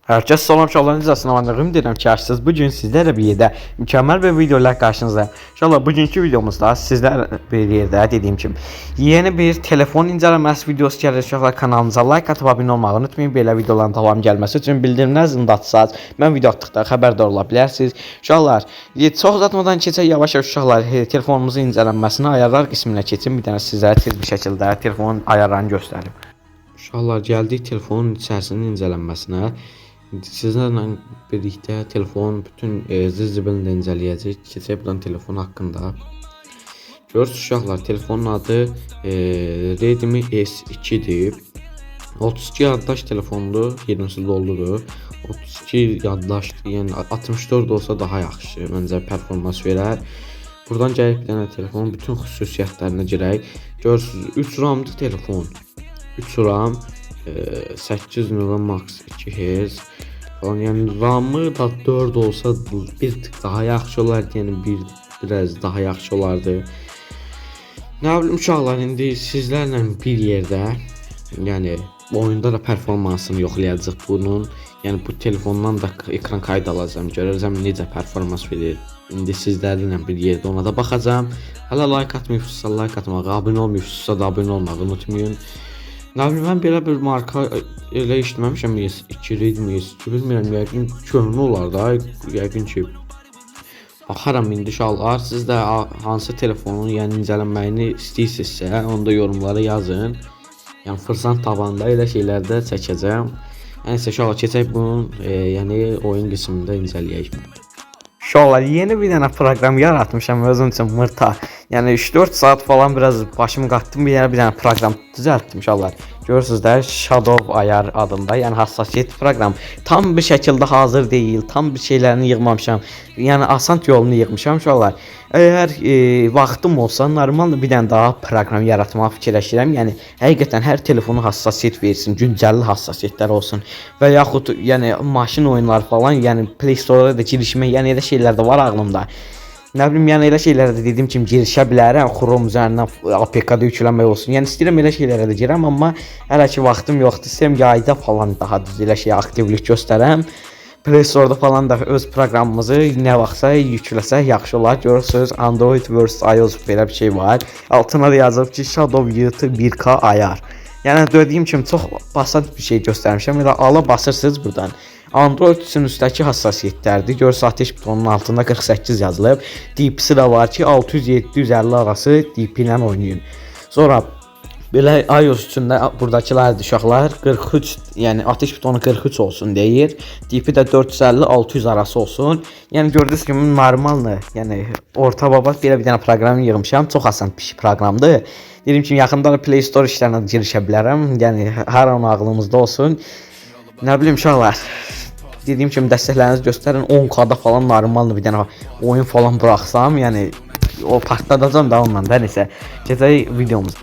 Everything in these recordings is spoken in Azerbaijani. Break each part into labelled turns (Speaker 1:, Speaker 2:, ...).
Speaker 1: Herkes salam şallarınız izləsinin amanlığım deyirəm ki, siz bugün sizlərlə bir yerdə mükəmməl bir videolar qarşınızda. İnşallah bugünkü videomuzda sizlərlə bir yerdə dediyim kimi yeni bir telefon incələməsi videosu gəlir. İnşallah kanalımıza like atıb abunə olmağı unutmayın. Belə videoların davam gəlməsi üçün bildirimlər zilini açsaz, mən video atdıqda xəbərdar ola bilərsiniz. İnşallah çox uzatmadan keçək yavaş-yavaş uşaqlar telefonumuzun incələnməsinə ayarlar qisminə keçin. Bir dənə sizlərə tez bir şəkildə telefonun ayarlarını göstərim. Uşaqlar gəldik telefonun içərisinin incələnməsinə. Sizlərlə birlikdə telefon bütün zibilini incələyəcək. Keçək buradan telefon haqqında. Görürsünüz uşaqlar, telefonun adı Redmi S2-dir. 32 yaddaş telefondur, 20'si doludur. 32 yaddaşdır, yəni 64 olsa daha yaxşı, məncə performans verər. Buradan gəlib bir dənə telefonun bütün xüsusiyyətlərinə girək. Görürsünüz 3 RAM-dır telefon. 3 RAM 8 nömrə max 2 Hz falan, yəni RAM-ı da 4 olsa bir tık daha yaxşı olardı, yəni biraz daha yaxşı olardı. Nə bilim uşaqlar, indi sizlərlə bir yerdə, yəni oyunda da performansını yoxlayacaq bunun. Yəni bu telefondan da ekran kaydı alacağam, görəcəm necə performans verir. İndi sizlərlə bir yerdə ona da baxacağam. Hələ like atmayıbsınızsa like atmağı, abunə olmayıbsınızsa da abunə olmağı unutmayın. Nə bilim, mən belə bir marka elə işləməmişəm, S2 Redmi S2, bilmirəm, yəqin köhnə olar da, yəqin ki baxaram indi inşallah. Siz də hansı telefonun yəni incələnməyini istəyirsinizsə, onu da yorumlara yazın. Yəni fırsat tabanda elə şeylərdə çəkəcəm. Yəni inşallah keçək bunun yəni oyun qismində incələyək. Uşaqlar, yeni bir dənə proqram yaratmışam özüm üçün mırta. Yəni 3-4 saat falan biraz başımı qatdım, bir dənə proqram düzəltdim uşaqlar. Görürsünüz də Shadow ayar adında, yəni hassasiyyət proqram. Tam bir şəkildə hazır deyil, tam bir şeylərini yığmamışam. Yəni asan yolunu yığmışam uşaqlar. Əgər vaxtım olsa normal bir dənə daha proqram yaratmağı fikirləşirəm. Yəni həqiqətən hər telefona hassasiyyət versin, güncəlli hassasiyyətlər olsun və yaxud yəni maşın oyunları falan, yəni Play Store-da da girişmək, yəni elə şeylər də var ağlımda. Nə bilim, yəni elə şeylərə də dediyim kimi girişə bilərəm. Chrome üzərindən APK-da yükləmək olsun. Yəni istəyirəm elə şeylərə də girəm, amma hələ ki vaxtım yoxdur. İstəyirəm yayda falan daha düz elə şey aktivlik göstərəm. Play Store-da falan da öz proqramımızı nə vaxtsa yükləsək yaxşı olar. Görürsünüz Android vs iOS belə bir şey var. Altına da yazıb ki Shadow YT 1K ayar. Yəni dediyim kimi çox basit bir şey göstərmişəm. Elə ala basırsınız buradan. Android üçün üstdəki hassasiyyətlərdir. Görürsünüz ateş butonunun altında 48 yazılıb. DP-si də var ki 600-750 arası DP ilə oynayın. Sonra belə iOS üçün də buradakılardır uşaqlar. 43, yəni ateş butonu 43 olsun deyir. DP də 450-600 arası olsun. Yəni gördüyünüz kimi normaldır. Yəni orta babat belə bir dənə proqram yığmışam. Çox asan bir proqramdır. Dediyim kimi yaxında da Play Store işlərinə girişə bilərəm. Yəni hər an ağlımızda olsun. Nə bilim uşaqlar, dediyim kimi dəstəklərinizi göstərin. 10K-da falan normaldır bir dənə oyun falan buraxsam, yəni o partladacam da onunla da. Nəsə keçək videomuz.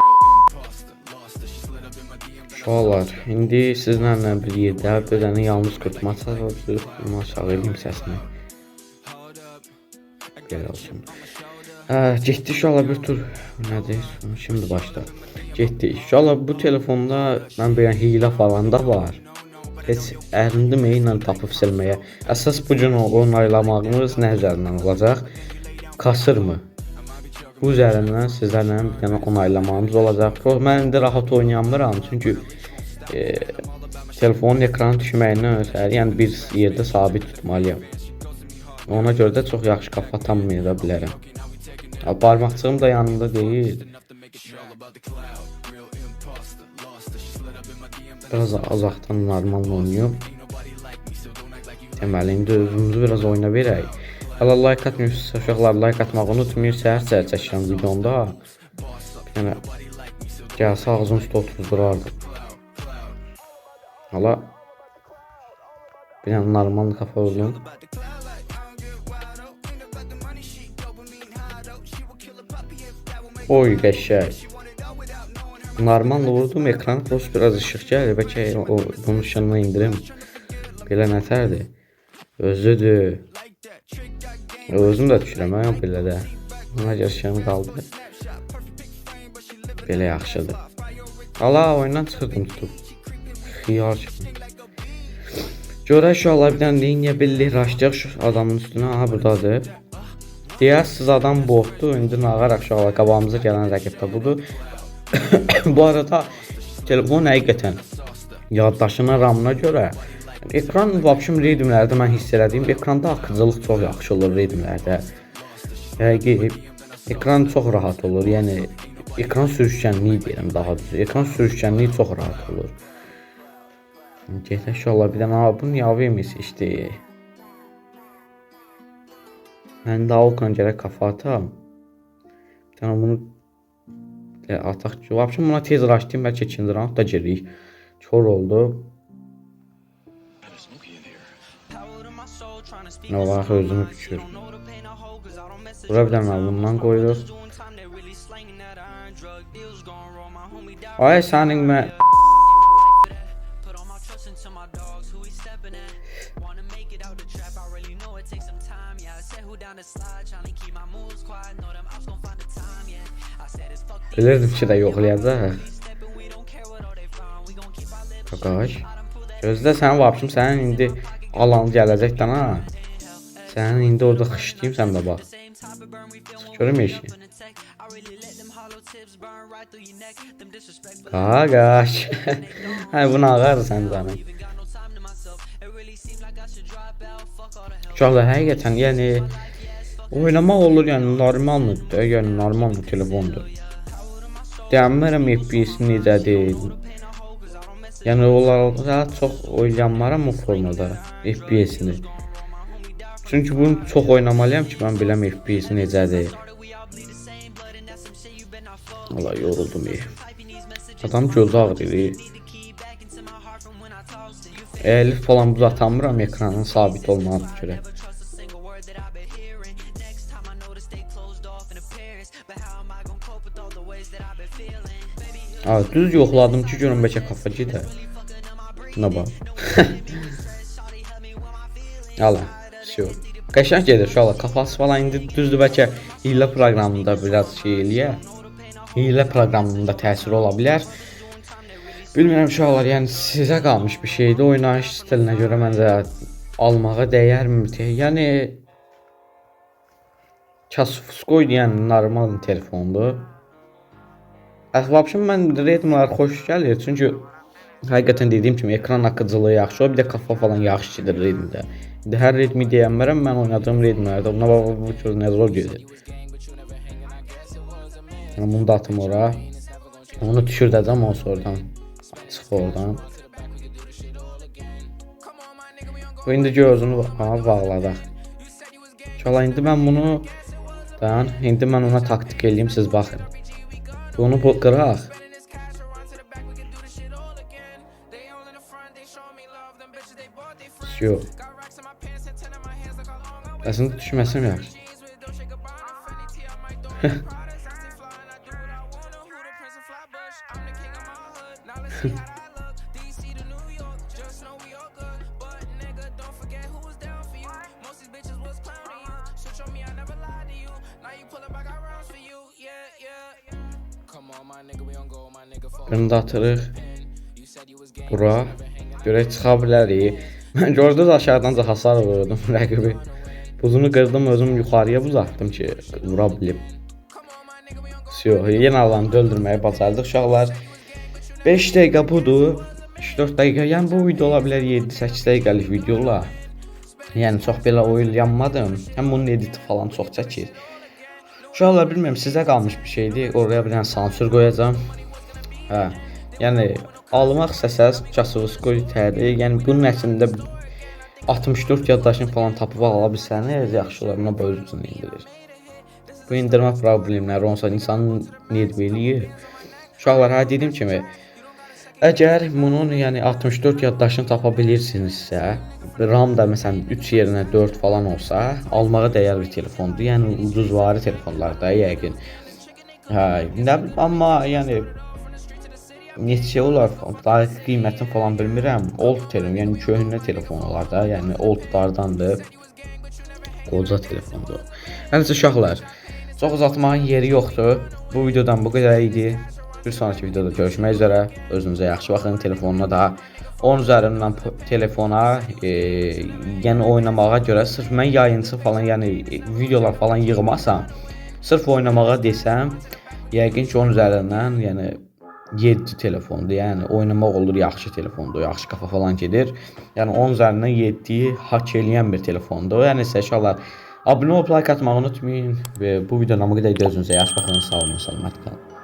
Speaker 1: Uşaqlar, indi sizlərlə bir yerdə bir dənə yalnız qırpma çalacağıq. Bunu aşağı edeyim səsini. Belə olsun. Getdik uşaqlar, bir tur nədir? Şimdi başla. Getdik. Uşaqlar, bu telefonda mən bir hiylə falan da var. Heç ərindim ilə tapıb silməyə. Əsas bu gün onaylamağımız nə üzərindən olacaq? Kasırmı? Bu üzərindən sizlərlə bir dənə onaylamağımız olacaq. Mən indi rahat oynayamıram, çünki telefonun ekranı düşməyindən ötəri, yəni bir yerdə sabit tutmalıyam. Ona görə də çox yaxşı kafa atamaya bilərəm. Barmaqçığım da yanında deyil. Biraz uzaqdan normal oynayıyorum. Deməli, indi özümüzü biraz oyuna verək. Hələ like atmıyorsunuz uşaqlar, like atmağı unutmayın. Səhər-səhər çəkirəm videomda. Bir dənə gəlsə ağzım üstə otuzdurardı. Hala bir dənə normal kafa olun. Oy qəşəng. Normal vurdum ekranı, prosto biraz ışıq gəlir. Bəlkə bunun ışığını indirim. Belə nətərdir? Özüdür. Özüm də düşürəm belə də. Ona görə ışığım qaldı. Belə yaxşıdır. Hala oyundan çıxırdım tutub. Xiyar kimi. Görək uşaqlar bir dənə liniya belli raşlayaq şu adamın üstünə. Aha buradadır. Deyəsiz adam botdur. İndi nağaraq uşaqlar qabağımıza gələn rəqib də budur. Bu arada telefon həqiqətən yaddaşına, ramına görə ekran vəbşim reydimlərdə mən hiss elədiyim ekranda akıcılıq çox yaxşı olur reydimlərdə. Həqiqi ekran çox rahat olur. Yəni ekran sürüşkənliyi deyirəm daha düzü. Ekran sürüşkənliyi çox rahat olur. Getək inşallah bir dənə bunu niyə AVM'si işləyir? Mən daha okuna gərək kafa atam. Bir dənə bunu ataq ki, vəbşim buna tez raşlayayım, bəlkə ikinci round da girik. Kör oldu. Nə olaraq özümü bükür. Bura bir dənə bundan qoyuruq. Ay sənin mən... Bilirdim ki də yoxlayacaq. Qaqaş. Gözlə sənin vəbşim, sənin indi alan gələcəkdən ha. Sənin indi orada xışlayayım, sən də bax. Görüm eşi. Qaqaş. Hə, bunu ağardı sən canım. Uşaqlar, həqiqətən, yəni oynamaq olur, yəni normaldır, yəni normal bir telefondur. Deyəmərəm FPS necədir. Yəni onlara çox oynanmaram o formada FPS-ni. Çünki bunu çox oynamalıyam ki, mən biləm FPS necədir. Allah yoruldum iyi. Adam gözü ağrıyır. Elif falan buz atamıram ekranın sabit olmağı görə. Düz yoxladım ki, görün bəlkə kafa gedə. Buna bax. Allah, şey. Qəşəng gedir uşaqlar, kafası falan indi düzdür, bəlkə hiylə proqramında biraz şey eləyə. Hiylə proqramında təsir ola bilər. Bilmirəm uşaqlar, yəni sizə qalmış bir şeydir. Oynayış stilinə görə məncə almağa dəyərmi? Yəni Kasufskoy yəni normal telefondur. Vəbşim mən reydimlər xoş gəlir, çünki həqiqətən dediyim kimi ekran akıcılığı yaxşı, bir də kafa falan yaxşı gedir reydimdə. Hər reydimi deyəmərəm, mən oynadığım reydimlərdə buna bax, bu çox nə zor gedir. Bunu da atım ora. Onu düşürdəcəm o oradan. Çıx oradan. Bu indi gözünü bağladaq. Çala indi mən bunu indi mən ona taktik eləyim, siz baxın. Bunu qıraq. Yox. Əslində düşməsəm yaxşı. Bunu da atırıq. Bura. Görək çıxa bilərik. Mən gördünüz aşağıdanca hasar vurdum rəqibi. Buzunu qırdım, özüm yuxarıya buz atdım ki, vura bilib. Yenə alanı öldürməyi bacardıq uşaqlar. 5 dəqiqə budur. 3-4 dəqiqə. Yəni bu video ola bilər 7-8 dəqiqəlik videolar. Yəni çox belə oynayamadım. Həm bunun editi falan çox çəkir. Uşaqlar bilmirəm sizə qalmış bir şeydir. Oraya bir dənə sansür qoyacağam. Hə. Yəni almaq istəsəz Kasufskoy təri. Yəni bunun əslində 64 yaddaşını falan tapıb ala bilsəniz yaxşı olar. Buna özünüzün indirir. Bu indirmə problemləri olsa insanın nerv eləyir. Uşaqlar, hə dediyim kimi əgər bunun yəni 64 yaddaşını tapa bilirsinizsə, RAM da məsələn 3 yerinə 4 falan olsa, almağa dəyər bir telefondur. Yəni ucuzvari telefonlarda yəqin. Hə, amma yəni neçə olar, daha qiymətini falan bilmirəm. Old telefon, yəni köhnə telefonlar da, yəni oldlardandır. Qoca telefondur. Nəysə uşaqlar, çox uzatmağın yeri yoxdur. Bu videodan bu qədər idi. Bir sonraki videoda görüşmək üzrə. Özünüzə yaxşı baxın. Telefonuna da 10 üzərindən telefona, yəni oynamağa görə sırf mən yayıncı falan, yəni videolar falan yığmasam, sırf oynamağa desəm, yəqin ki 10 üzərindən, yəni 7 telefondur. Yəni oynamaq olur, yaxşı telefondur, yaxşı kafa falan gedir. Yəni 10 üzərindən 7-yi hak eləyən bir telefondur. Yəni sizə inşallah abunə olub like atmağı unutmayın və bu videodan bu qədər gözünüzə yaxşı baxın, sağ olun, salamat qalın.